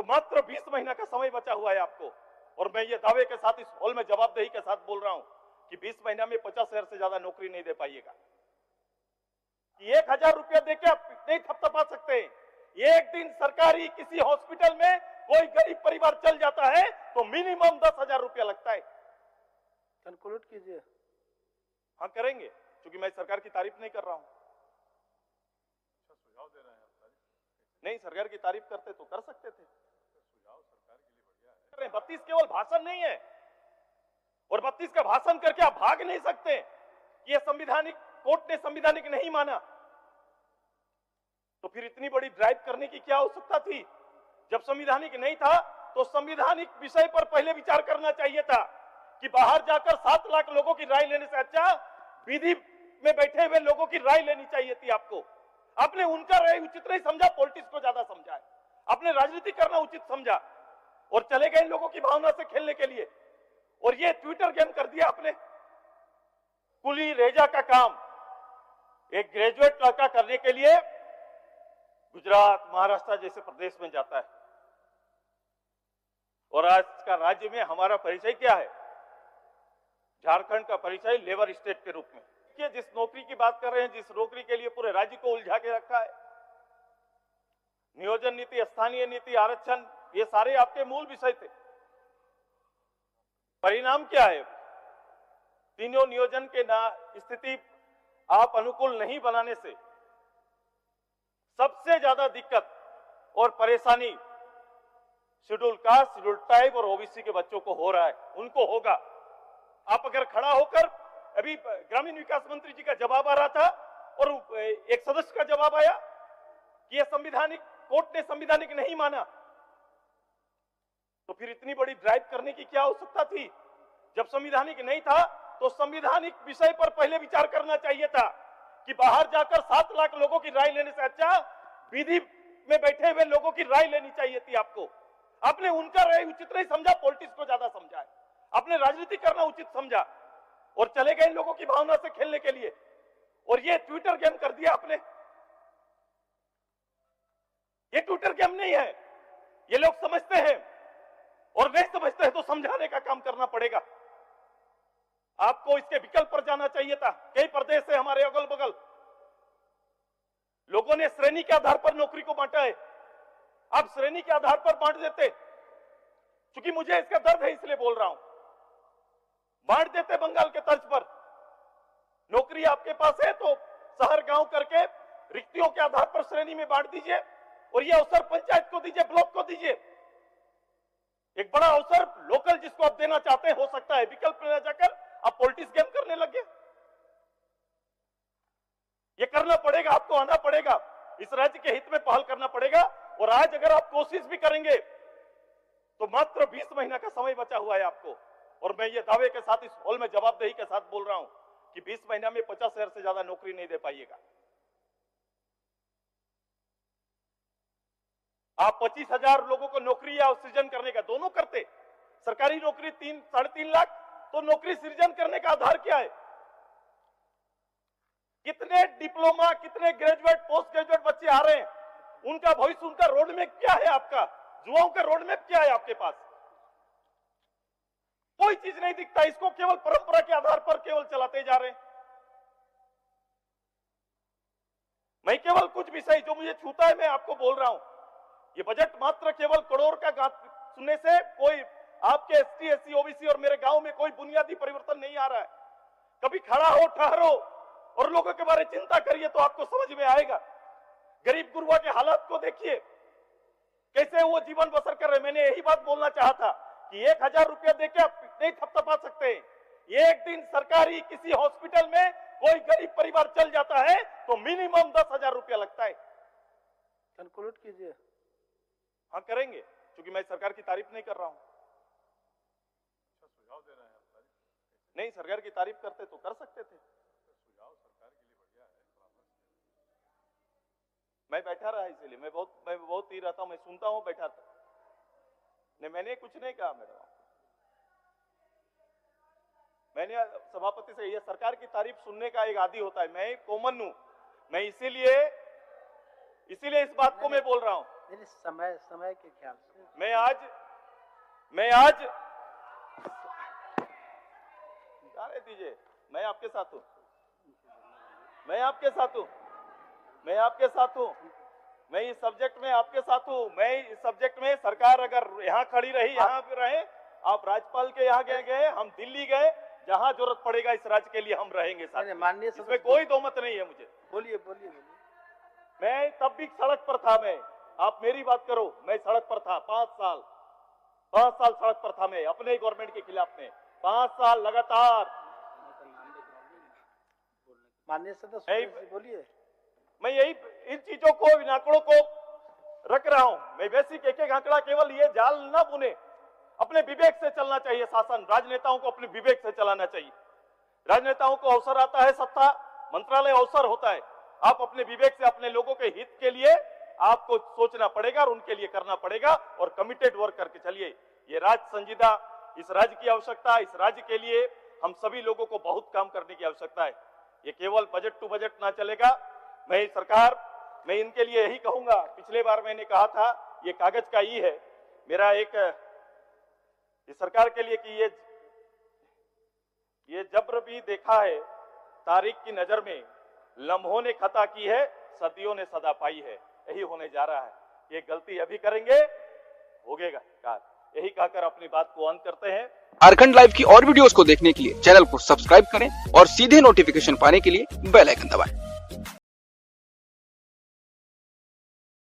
मात्र 20 महीना का समय बचा हुआ है आपको। और मैं ये दावे के साथ इस हॉल में जवाबदेही के साथ बोल रहा हूं कि 20 महीना में 50,000 से ज्यादा नौकरी नहीं दे पाइएगा। कि 1,000 रुपया देके आप नहीं थपथपा सकते। एक दिन सरकारी किसी हॉस्पिटल में कोई गरीब परिवार चल जाता है तो मिनिमम 10,000 रुपया लगता है। कंक्लूड कीजिए। हाँ करेंगे, क्योंकि मैं सरकार की तारीफ नहीं कर रहा हूं। अच्छा सुझाव दे रहे हैं आप? नहीं, सरकार की तारीफ करते तो कर सकते थे। सुझाव सरकार के लिए बढ़िया है। 32 केवल भाषण नहीं है, और 32 का भाषण करके आप भाग नहीं सकते कि यह संविधानिक, कोर्ट ने संविधानिक नहीं माना। तो फिर इतनी बड़ी ड्राइव करने की क्या आवश्यकता थी? जब संविधानिक नहीं था तो संविधानिक विषय पर पहले विचार करना चाहिए था कि बाहर जाकर 7 लाख लोगों की राय लेने से अच्छा विधि में बैठे हुए लोगों की राय लेनी चाहिए थी आपको। आपने उनका राय उचित नहीं समझा, पॉलिटिक्स को ज्यादा समझा है। आपने राजनीति करना उचित समझा और चले गए लोगों की भावना से खेलने के लिए, और ये ट्विटर गेम कर दिया आपने। कुली रेजा का काम एक ग्रेजुएट लड़का करने के लिए गुजरात, महाराष्ट्र जैसे प्रदेश में जाता है, और आज का राज्य में हमारा परिचय क्या है? झारखंड का परिचय लेबर स्टेट के रूप में। कि जिस नौकरी की बात कर रहे हैं, जिस नौकरी के लिए पूरे राज्य को उलझा के रखा है, नियोजन नीति, स्थानीय नीति, आरक्षण, ये सारे आपके मूल विषय थे। परिणाम क्या है? तीनों नियोजन के स्थिति आप अनुकूल नहीं बनाने से सबसे ज्यादा दिक्कत और परेशानी शेड्यूल कास्ट, शेड्यूल ट्राइब और ओबीसी के बच्चों को हो रहा है, उनको होगा। आप अगर खड़ा होकर, अभी ग्रामीण विकास मंत्री जी का जवाब आ रहा था और एक सदस्य का जवाब आया कि यह संविधानिक, कोर्ट ने संविधानिक नहीं माना। तो फिर इतनी बड़ी ड्राइव करने की क्या आवश्यकता थी? जब संविधानिक नहीं था तो संविधानिक विषय पर पहले विचार करना चाहिए था कि बाहर जाकर 7 लाख लोगों की राय लेने से अच्छा विधि में बैठे हुए लोगों की राय लेनी चाहिए थी आपको। आपने उनका राय उचित नहीं समझा, पॉलिटिक्स को ज्यादा समझा है। आपने राजनीति करना उचित समझा और चले गए लोगों की भावना से खेलने के लिए, और ये ट्विटर गेम कर दिया आपने। ये ट्विटर गेम नहीं है, ये लोग समझते हैं, और नहीं समझते हैं तो समझाने का काम करना पड़ेगा। आपको इसके विकल्प पर जाना चाहिए था। कई प्रदेश है हमारे अगल बगल, लोगों ने श्रेणी के आधार पर नौकरी को बांटा है। आप श्रेणी के आधार पर बांट देते, क्योंकि मुझे इसका दर्द है इसलिए बोल रहा हूं, बांट देते बंगाल के तर्ज पर। नौकरी आपके पास है तो शहर गांव करके रिक्तियों के आधार पर श्रेणी में बांट दीजिए, और यह अवसर पंचायत को दीजिए, ब्लॉक को दीजिए। एक बड़ा अवसर लोकल जिसको आप देना चाहते हैं हो सकता है। विकल्प में जाकर आप पॉलिटिक्स गेम करने लगे। ये करना पड़ेगा, आपको आना पड़ेगा, इस राज्य के हित में पहल करना पड़ेगा। और आज अगर आप कोशिश भी करेंगे तो मात्र 20 महीना का समय बचा हुआ है आपको। और मैं ये दावे के साथ इस हॉल में जवाबदेही के साथ बोल रहा हूं कि 20 महीना में 50,000 से ज्यादा नौकरी नहीं दे पाइएगा। आप 25,000 लोगों को नौकरी या सृजन करने का, दोनों करते, सरकारी नौकरी 3-3.5 लाख, तो नौकरी सृजन करने का आधार क्या है? कितने डिप्लोमा, कितने ग्रेजुएट, पोस्ट ग्रेजुएट बच्चे आ रहे हैं, उनका भविष्य, उनका रोड मैप क्या है? आपका युवाओं का रोड मैप क्या है आपके पास? कोई चीज नहीं दिखता। इसको केवल परंपरा के आधार पर केवल चलाते जा रहे हैं। मैं केवल कुछ विषय जो मुझे छूता है मैं आपको बोल रहा हूं। ये बजट मात्र केवल करोड़ का सुनने से कोई आपके एसटी, एससी, ओबीसी और मेरे गांव में कोई बुनियादी परिवर्तन नहीं आ रहा है। कभी खड़ा हो, ठहरो और लोगों के बारे में चिंता करिए तो आपको समझ में आएगा। गरीब गुरबा के हालात को देखिए, कैसे वो जीवन बसर कर रहे। मैंने यही बात बोलना चाहा था कि 1,000 रुपया देके आप नहीं थपथपा सकते। एक दिन सरकारी किसी हॉस्पिटल में कोई गरीब परिवार चल जाता है तो मिनिमम 10,000 रुपया लगता है। कंक्लूड कीजिए। हाँ करेंगे, क्योंकि मैं सरकार की तारीफ नहीं कर रहा हूं। अच्छा सुझाव दे रहे हैं आप? नहीं, सरकार की तारीफ करते तो कर सकते थे। सुझाव सरकार के लिए बढ़िया है। मैं बैठा रहा इसलिए, मैं बहुत ही रहता हूं, मैं सुनता हूं, बैठा था। नहीं, मैंने कुछ नहीं कहा मैडम। मैंने सभापति से, यह सरकार की तारीफ सुनने का एक आदी होता है। मैं कॉमन हूं, मैं इसीलिए इस बात को मैं बोल रहा हूं। नहीं, समय के ख्याल से मैं आज जाने दीजिए, मैं आपके साथ हूँ, मैं इस सब्जेक्ट में आपके साथ हूँ। मैं इस सब्जेक्ट में सरकार अगर यहाँ खड़ी रही, यहाँ पे रहे, आप राज्यपाल के यहाँ गए, हम दिल्ली गए, जहाँ जरूरत पड़ेगा इस राज्य के लिए हम रहेंगे साथ। नहीं, माननीय इसमें सदस्य कोई दो मत नहीं है मुझे। बोलिए। मैं तब भी सड़क पर था। आप मेरी बात करो, मैं सड़क पर था 5 साल सड़क पर था मैं, अपने गवर्नमेंट के खिलाफ में 5 साल लगातार। माननीय सदस्य बोलिए। मैं यही इन चीजों को, इन आंकड़ों को रख रहा हूं। मैं बेसिक एक आंकड़ा केवल ये जाल ना बुने, अपने विवेक से चलना चाहिए शासन। राजनेताओं को अपने विवेक से चलाना चाहिए। राजनेताओं को अवसर आता है, सत्ता मंत्रालय अवसर होता है। आप अपने विवेक से अपने लोगों के हित के लिए आपको सोचना पड़ेगा और उनके लिए करना पड़ेगा और कमिटेड वर्क करके चलिए। ये राज्य संजीदा, इस राज्य की आवश्यकता, इस राज्य के लिए हम सभी लोगों को बहुत काम करने की आवश्यकता है। ये केवल बजट टू बजट ना चलेगा। मैं इनके लिए यही कहूंगा, पिछले बार मैंने कहा था ये कागज का ई है मेरा एक इस सरकार के लिए कि ये जब्र भी देखा है तारीख की नजर में, लम्हों ने खता की है, सदियों ने सदा पाई है। यही होने जा रहा है। ये गलती अभी करेंगे, होगेगा कार। यही कहकर अपनी बात को अंत करते हैं। झारखंड लाइव की और वीडियोस को देखने के लिए चैनल को सब्सक्राइब करें और सीधे नोटिफिकेशन पाने के लिए बेल आइकन दबाएं।